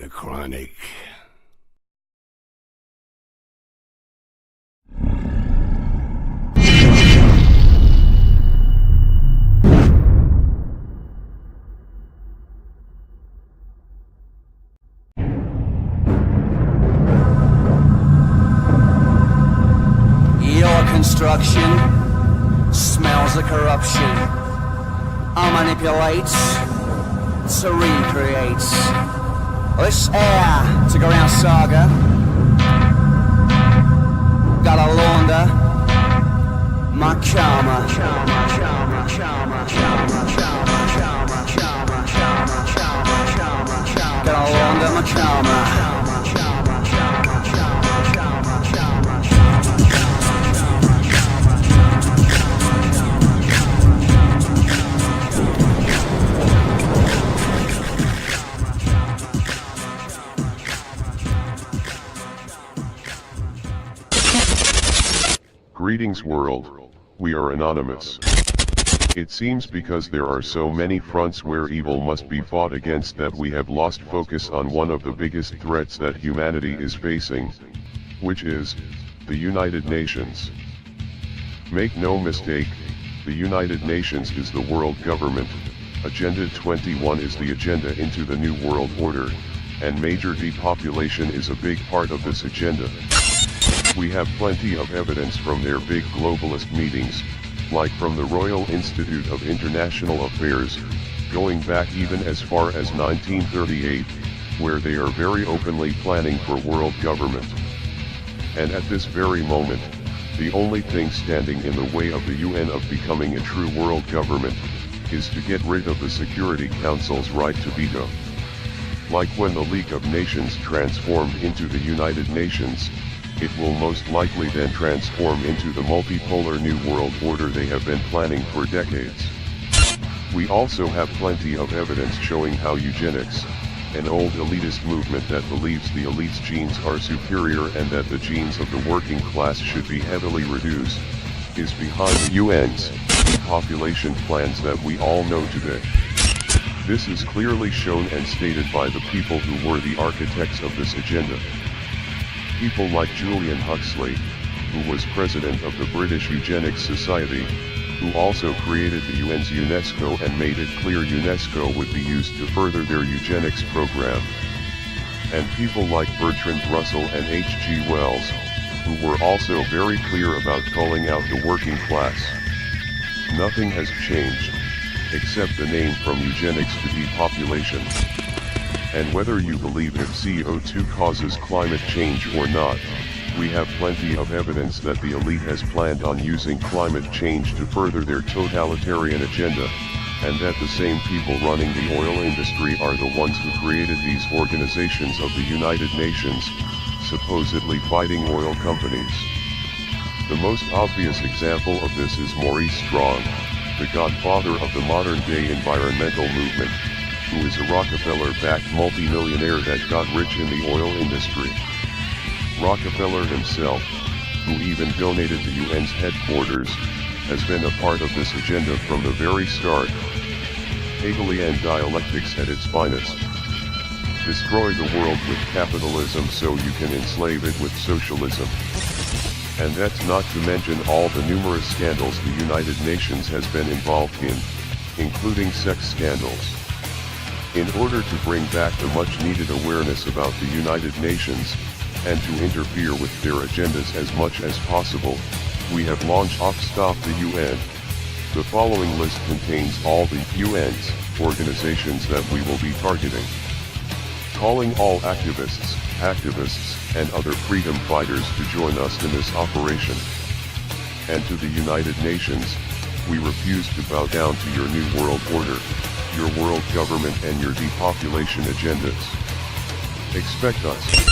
the chronic. Your construction smells of corruption. I manipulates to recreate. This air to go around saga. Gotta launder my karma. Gotta launder my karma. Greetings world, we are anonymous. It seems because there are so many fronts where evil must be fought against that we have lost focus on one of the biggest threats that humanity is facing, which is the United Nations. Make no mistake, the United Nations is the world government. Agenda 21 is the agenda into the New World Order, and major depopulation is a big part of this agenda. We have plenty of evidence from their big globalist meetings, like from the Royal Institute of International Affairs, going back even as far as 1938, where they are very openly planning for world government. And at this very moment, the only thing standing in the way of the UN of becoming a true world government, is to get rid of the Security Council's right to veto. Like when the League of Nations transformed into the United Nations, it will most likely then transform into the multipolar New World Order they have been planning for decades. We also have plenty of evidence showing how eugenics, an old elitist movement that believes the elite's genes are superior and that the genes of the working class should be heavily reduced, is behind the UN's depopulation plans that we all know today. This is clearly shown and stated by the people who were the architects of this agenda. People like Julian Huxley, who was president of the British Eugenics Society, who also created the UN's UNESCO and made it clear UNESCO would be used to further their eugenics program. And people like Bertrand Russell and H.G. Wells, who were also very clear about calling out the working class. Nothing has changed, except the name from eugenics to depopulation. And whether you believe if CO2 causes climate change or not, we have plenty of evidence that the elite has planned on using climate change to further their totalitarian agenda, and that the same people running the oil industry are the ones who created these organizations of the United Nations, supposedly fighting oil companies. The most obvious example of this is Maurice Strong, the godfather of the modern-day environmental movement, who is a Rockefeller-backed multimillionaire that got rich in the oil industry. Rockefeller himself, who even donated the UN's headquarters, has been a part of this agenda from the very start. Hegelian dialectics at its finest. Destroy the world with capitalism so you can enslave it with socialism. And that's not to mention all the numerous scandals the United Nations has been involved in, including sex scandals. In order to bring back the much-needed awareness about the United Nations, and to interfere with their agendas as much as possible, we have launched Stop the UN. The following list contains all the UN's organizations that we will be targeting. Calling all activists, and other freedom fighters to join us in this operation. And to the United Nations, we refuse to bow down to your New World Order, your world government and your depopulation agendas. Expect us.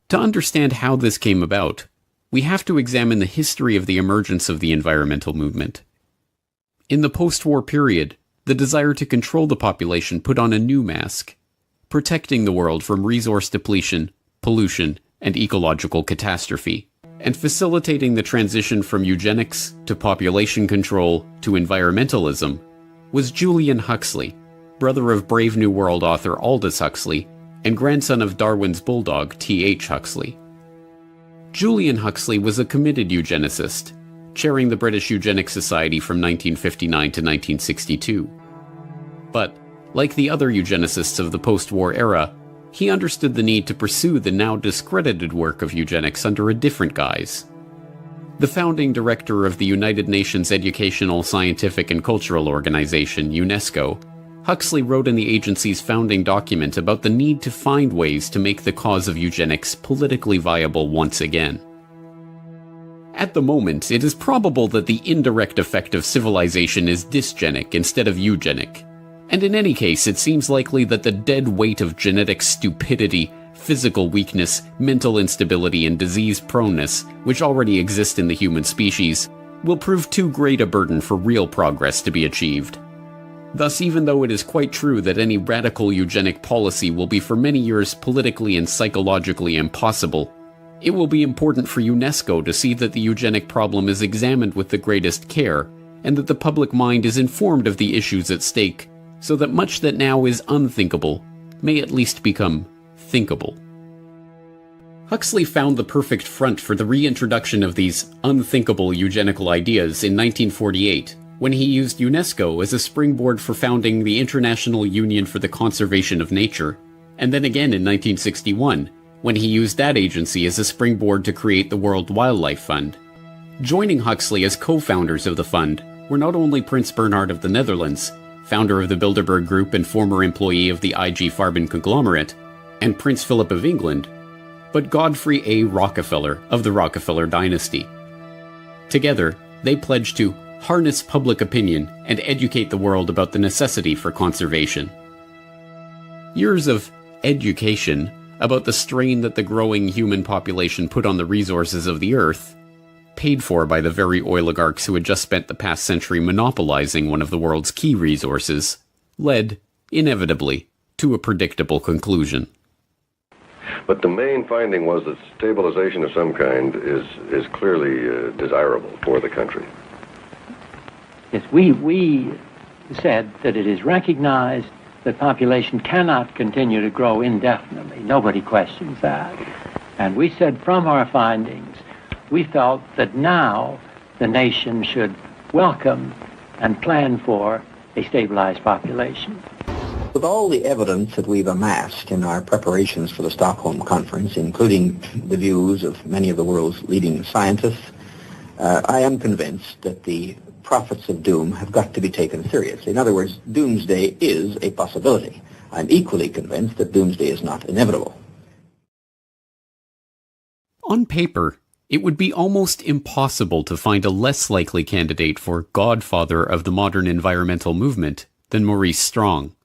To understand how this came about, we have to examine the history of the emergence of the environmental movement. In the post-war period, the desire to control the population put on a new mask, protecting the world from resource depletion, pollution, and ecological catastrophe, and facilitating the transition from eugenics to population control to environmentalism was Julian Huxley, brother of Brave New World author Aldous Huxley, and grandson of Darwin's bulldog T.H. Huxley. Julian Huxley was a committed eugenicist, chairing the British Eugenics Society from 1959 to 1962. But, like the other eugenicists of the post-war era, he understood the need to pursue the now discredited work of eugenics under a different guise. The founding director of the United Nations Educational, Scientific and Cultural Organization, UNESCO, Huxley wrote in the agency's founding document about the need to find ways to make the cause of eugenics politically viable once again. At the moment, it is probable that the indirect effect of civilization is dysgenic instead of eugenic, and in any case it seems likely that the dead weight of genetic stupidity, physical weakness, mental instability and disease proneness, which already exist in the human species, will prove too great a burden for real progress to be achieved. Thus, even though it is quite true that any radical eugenic policy will be for many years politically and psychologically impossible, it will be important for UNESCO to see that the eugenic problem is examined with the greatest care, and that the public mind is informed of the issues at stake, so that much that now is unthinkable may at least become thinkable. Huxley found the perfect front for the reintroduction of these unthinkable eugenical ideas in 1948, when he used UNESCO as a springboard for founding the International Union for the Conservation of Nature, and then again in 1961, when he used that agency as a springboard to create the World Wildlife Fund. Joining Huxley as co-founders of the fund were not only Prince Bernhard of the Netherlands, founder of the Bilderberg Group and former employee of the IG Farben conglomerate, and Prince Philip of England, but Godfrey A. Rockefeller of the Rockefeller dynasty. Together, they pledged to harness public opinion and educate the world about the necessity for conservation. Years of education about the strain that the growing human population put on the resources of the earth, paid for by the very oligarchs who had just spent the past century monopolizing one of the world's key resources, led, inevitably, to a predictable conclusion. But the main finding was that stabilization of some kind is clearly desirable for the country. Yes, we said that it is recognized that population cannot continue to grow indefinitely. Nobody questions that. And we said from our findings, we felt that now the nation should welcome and plan for a stabilized population. With all the evidence that we've amassed in our preparations for the Stockholm Conference, including the views of many of the world's leading scientists, I am convinced that the prophets of doom have got to be taken seriously. In other words, doomsday is a possibility. I'm equally convinced that doomsday is not inevitable. On paper, it would be almost impossible to find a less likely candidate for godfather of the modern environmental movement than Maurice Strong,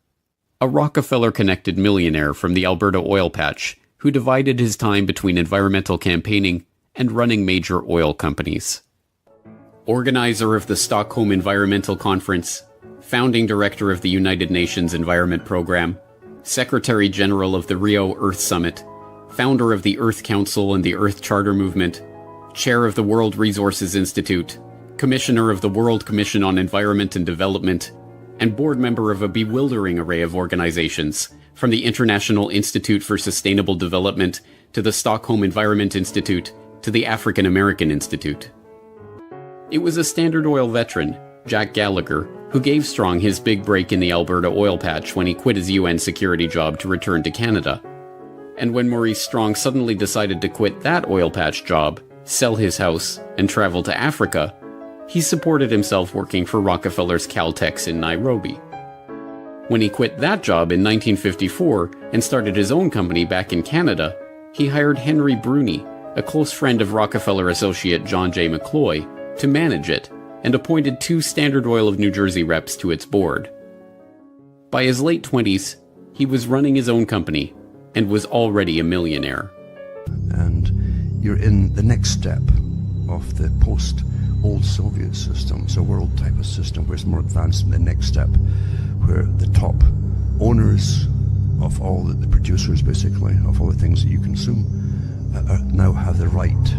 a Rockefeller-connected millionaire from the Alberta oil patch who divided his time between environmental campaigning and running major oil companies. Organizer of the Stockholm Environmental Conference, founding director of the United Nations Environment Program, Secretary General of the Rio Earth Summit, founder of the Earth Council and the Earth Charter Movement, chair of the World Resources Institute, commissioner of the World Commission on Environment and Development, and board member of a bewildering array of organizations, from the International Institute for Sustainable Development to the Stockholm Environment Institute to the African American Institute. It was a Standard Oil veteran, Jack Gallagher, who gave Strong his big break in the Alberta oil patch when he quit his UN security job to return to Canada. And when Maurice Strong suddenly decided to quit that oil patch job, sell his house, and travel to Africa, he supported himself working for Rockefeller's Caltex in Nairobi. When he quit that job in 1954 and started his own company back in Canada, he hired Henry Bruni, a close friend of Rockefeller associate John J. McCloy, to manage it, and appointed 2 Standard Oil of New Jersey reps to its board. By his late 20s, he was running his own company and was already a millionaire. and you're in the next step of the post-old Soviet system. It's a world type of system where it's more advanced in the next step, where the top owners of all the producers, basically, of all the things that you consume, now have the right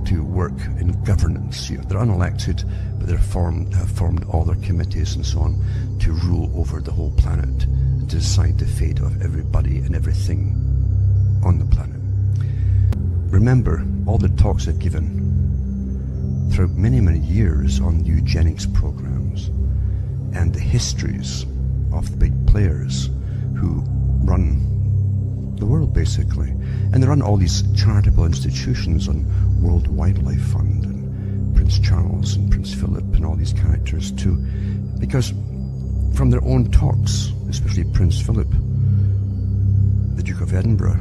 to work in governance. They're unelected, but have formed all their committees and so on to rule over the whole planet and to decide the fate of everybody and everything on the planet. Remember all the talks I've given throughout many, many years on eugenics programs and the histories of the big players who run the world, basically. And they run all these charitable institutions on World Wildlife Fund and Prince Charles and Prince Philip and all these characters too. Because from their own talks, especially Prince Philip, the Duke of Edinburgh,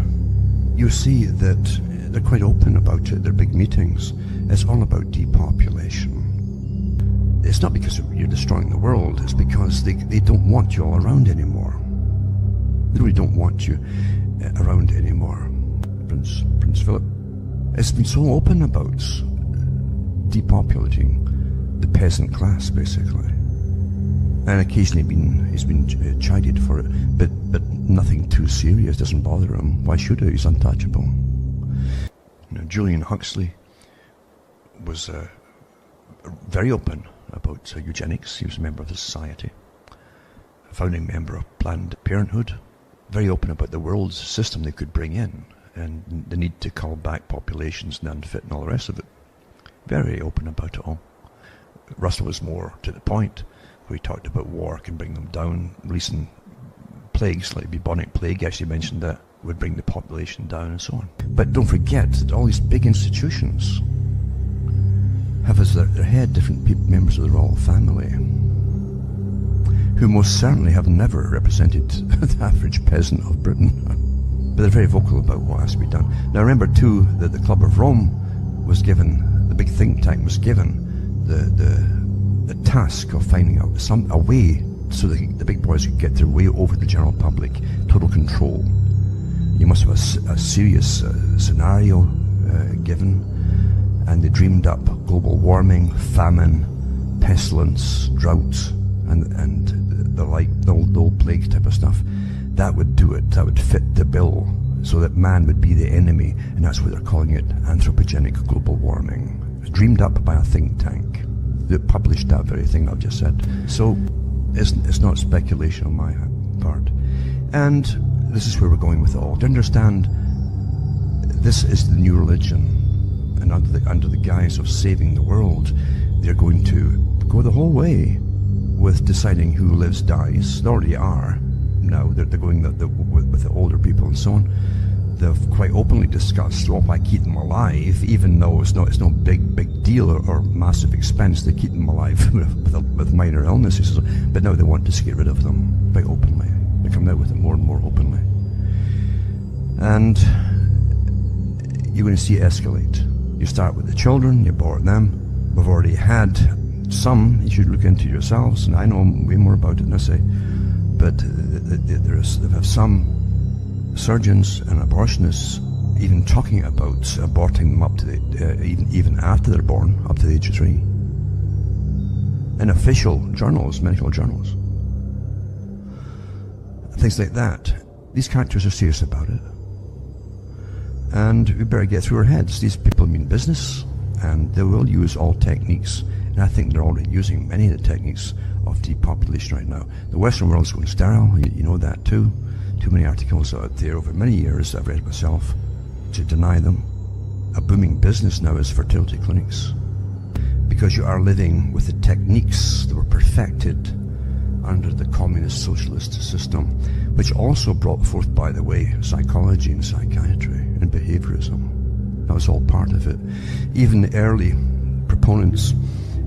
you see that they're quite open about it, their big meetings. It's all about depopulation. It's not because you're destroying the world, it's because they don't want you all around anymore. They really don't want you around anymore. Prince Philip has been so open about depopulating the peasant class, basically. And occasionally he's been chided for it, but nothing too serious, doesn't bother him. Why should he? He's untouchable. Julian Huxley was very open about eugenics. He was a member of the Society, a founding member of Planned Parenthood, very open about the world's system they could bring in and the need to call back populations and unfit and all the rest of it. Very open about it all. Russell was more to the point, where he talked about war can bring them down, releasing plagues like bubonic plague, actually mentioned that would bring the population down and so on. But don't forget that all these big institutions have as their head different members of the royal family, who most certainly have never represented the average peasant of Britain. But they're very vocal about what has to be done. Now remember too that the Club of Rome was given, the big think tank was given, the task of finding out a way so that the big boys could get their way over the general public, total control. You must have a serious scenario given, and they dreamed up global warming, famine, pestilence, drought, and the like, the old plague type of stuff. That would do it. That would fit the bill, so that man would be the enemy, and that's what they're calling it, anthropogenic global warming. It was dreamed up by a think tank that published that very thing I've just said. So it's not speculation on my part. And this is where we're going with it all. To understand, this is the new religion, and under the guise of saving the world, they're going to go the whole way with deciding who lives, dies. They already are. Now they're going with the older people and so on. They've quite openly discussed, well, why keep them alive, even though it's no big deal or massive expense to keep them alive with minor illnesses. But now they want to get rid of them quite openly. They come out with it more and more openly, and you're going to see it escalate. You start with the children, you abort them. We've already had some. You should look into yourselves, and I know way more about it than I say. But they have some surgeons and abortionists even talking about aborting them up to even after they're born, up to the age of 3. In official journals, medical journals, things like that. These characters are serious about it, and we better get through our heads. These people mean business, and they will use all techniques, and I think they're already using many of the techniques of depopulation right now. The Western world's going sterile, you know that too. Too many articles out there over many years that I've read myself to deny them. A booming business now is fertility clinics, because you are living with the techniques that were perfected under the communist socialist system, which also brought forth, by the way, psychology and psychiatry and behaviorism. That was all part of it. Even the early proponents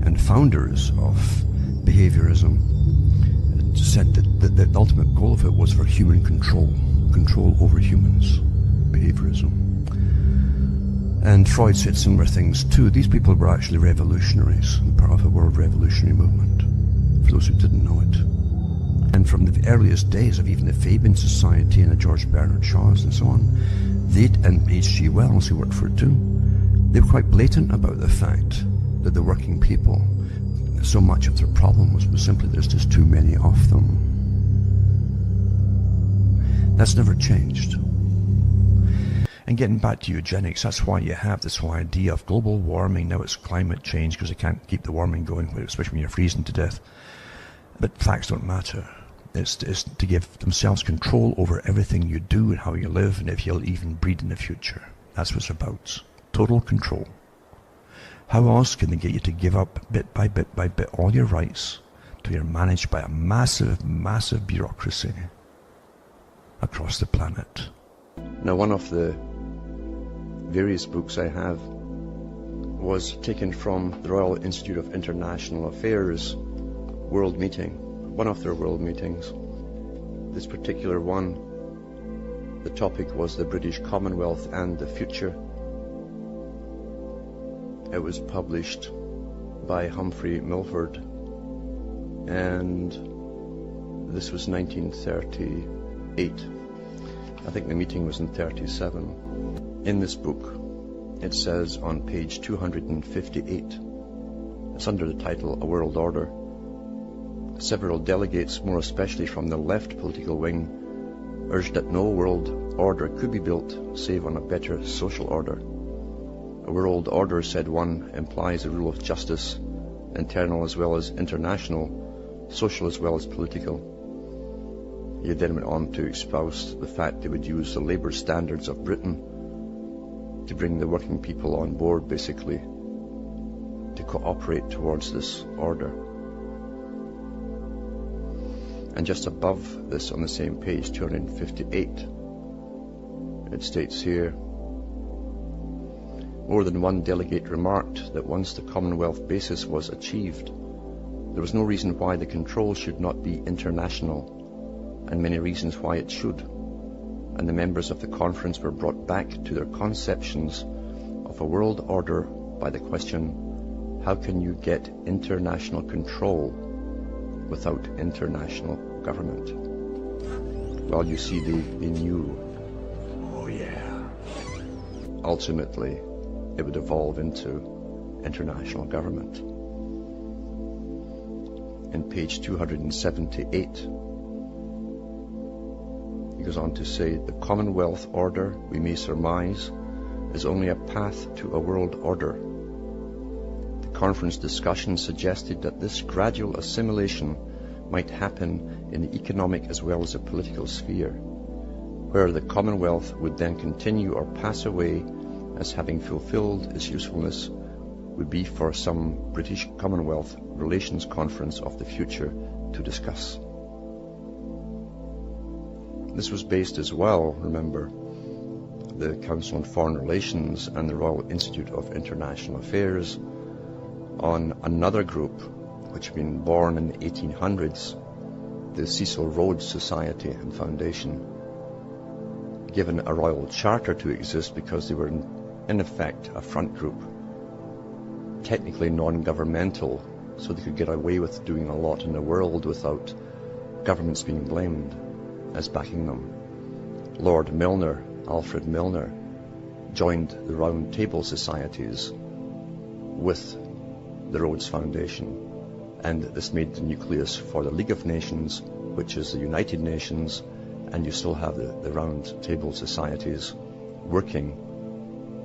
and founders of behaviorism said that the ultimate goal of it was for human control over humans, behaviorism. And Freud said similar things too. These people were actually revolutionaries, part of the world revolutionary movement, for those who didn't know it. And from the earliest days of even the Fabian Society and the George Bernard Shaws and so on, they, and H.G. Wells, who worked for it too, they were quite blatant about the fact that the working people, so much of their problem was simply there's just too many of them. That's never changed. And getting back to eugenics, that's why you have this whole idea of global warming. Now it's climate change because they can't keep the warming going, especially when you're freezing to death. But facts don't matter. It's to give themselves control over everything you do and how you live and if you'll even breed in the future. That's what it's about. Total control. How else can they get you to give up bit by bit by bit all your rights till you're managed by a massive, massive bureaucracy across the planet? Now, one of the various books I have was taken from the Royal Institute of International Affairs World Meeting, one of their world meetings. This particular one, the topic was the British Commonwealth and the future. It was published by Humphrey Milford, and this was 1938. I think the meeting was in 37. In this book, it says on page 258, it's under the title A World Order. Several delegates, more especially from the left political wing, urged that no world order could be built save on a better social order. A world order, said one, implies a rule of justice, internal as well as international, social as well as political. He then went on to espouse the fact they would use the labour standards of Britain to bring the working people on board, basically, to cooperate towards this order. And just above this, on the same page, 258, it states here, more than one delegate remarked that once the Commonwealth basis was achieved, there was no reason why the control should not be international, and many reasons why it should. And the members of the conference were brought back to their conceptions of a world order by the question, how can you get international control without international government? Well, you see, they knew, oh yeah, ultimately it would evolve into international government. In page 278, he goes on to say, the Commonwealth order, we may surmise, is only a path to a world order. The conference discussion suggested that this gradual assimilation might happen in the economic as well as the political sphere, where the Commonwealth would then continue or pass away as having fulfilled its usefulness would be for some British Commonwealth Relations Conference of the future to discuss. This was based as well, remember, the Council on Foreign Relations and the Royal Institute of International Affairs, on another group which had been born in the 1800s, the Cecil Rhodes Society and Foundation, given a royal charter to exist because they were in effect a front group, technically non-governmental, so they could get away with doing a lot in the world without governments being blamed as backing them. Lord Milner, Alfred Milner, joined the Round Table Societies with the Rhodes Foundation, and this made the nucleus for the League of Nations, which is the United Nations, and you still have the Round Table Societies working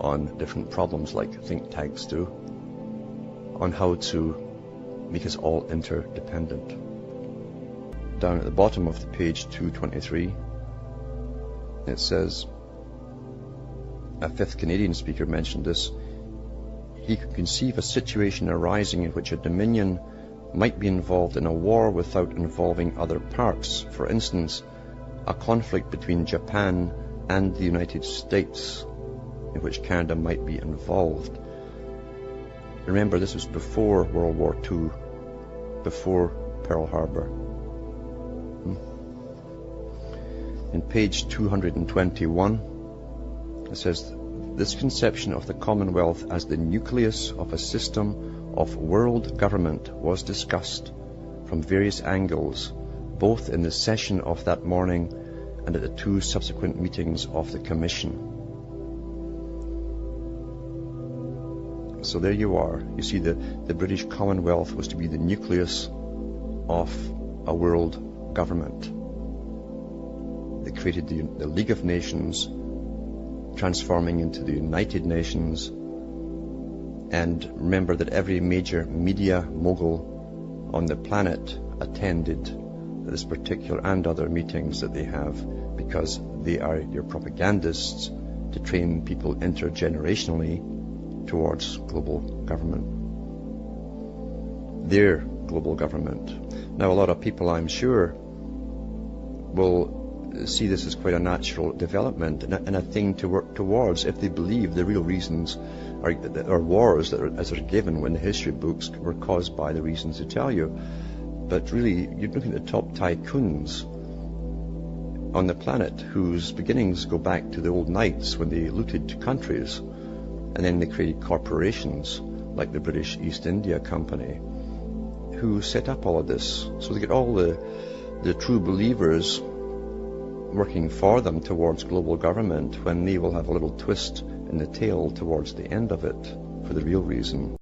on different problems like think tanks do, on how to make us all interdependent. Down at the bottom of the page 223, it says, a fifth Canadian speaker mentioned this, he could conceive a situation arising in which a dominion might be involved in a war without involving other parts. For instance, a conflict between Japan and the United States, in which Canada might be involved. Remember, this was before World War II, before Pearl Harbor. In page 221, it says, this conception of the Commonwealth as the nucleus of a system of world government was discussed from various angles both in the session of that morning and at the two subsequent meetings of the Commission. So there you are. You see, the British Commonwealth was to be the nucleus of a world government. They created the League of Nations, transforming into the United Nations. And remember that every major media mogul on the planet attended this particular and other meetings that they have, because they are your propagandists to train people intergenerationally towards global government. Their global government. Now, a lot of people, I'm sure, will see this as quite a natural development and a thing to work towards if they believe the real reasons are wars that are given when the history books were caused by the reasons they tell you. But really, you're looking at the top tycoons on the planet whose beginnings go back to the old knights when they looted countries, and then they created corporations like the British East India Company, who set up all of this. So they get all the true believers working for them towards global government, when they will have a little twist in the tail towards the end of it for the real reason.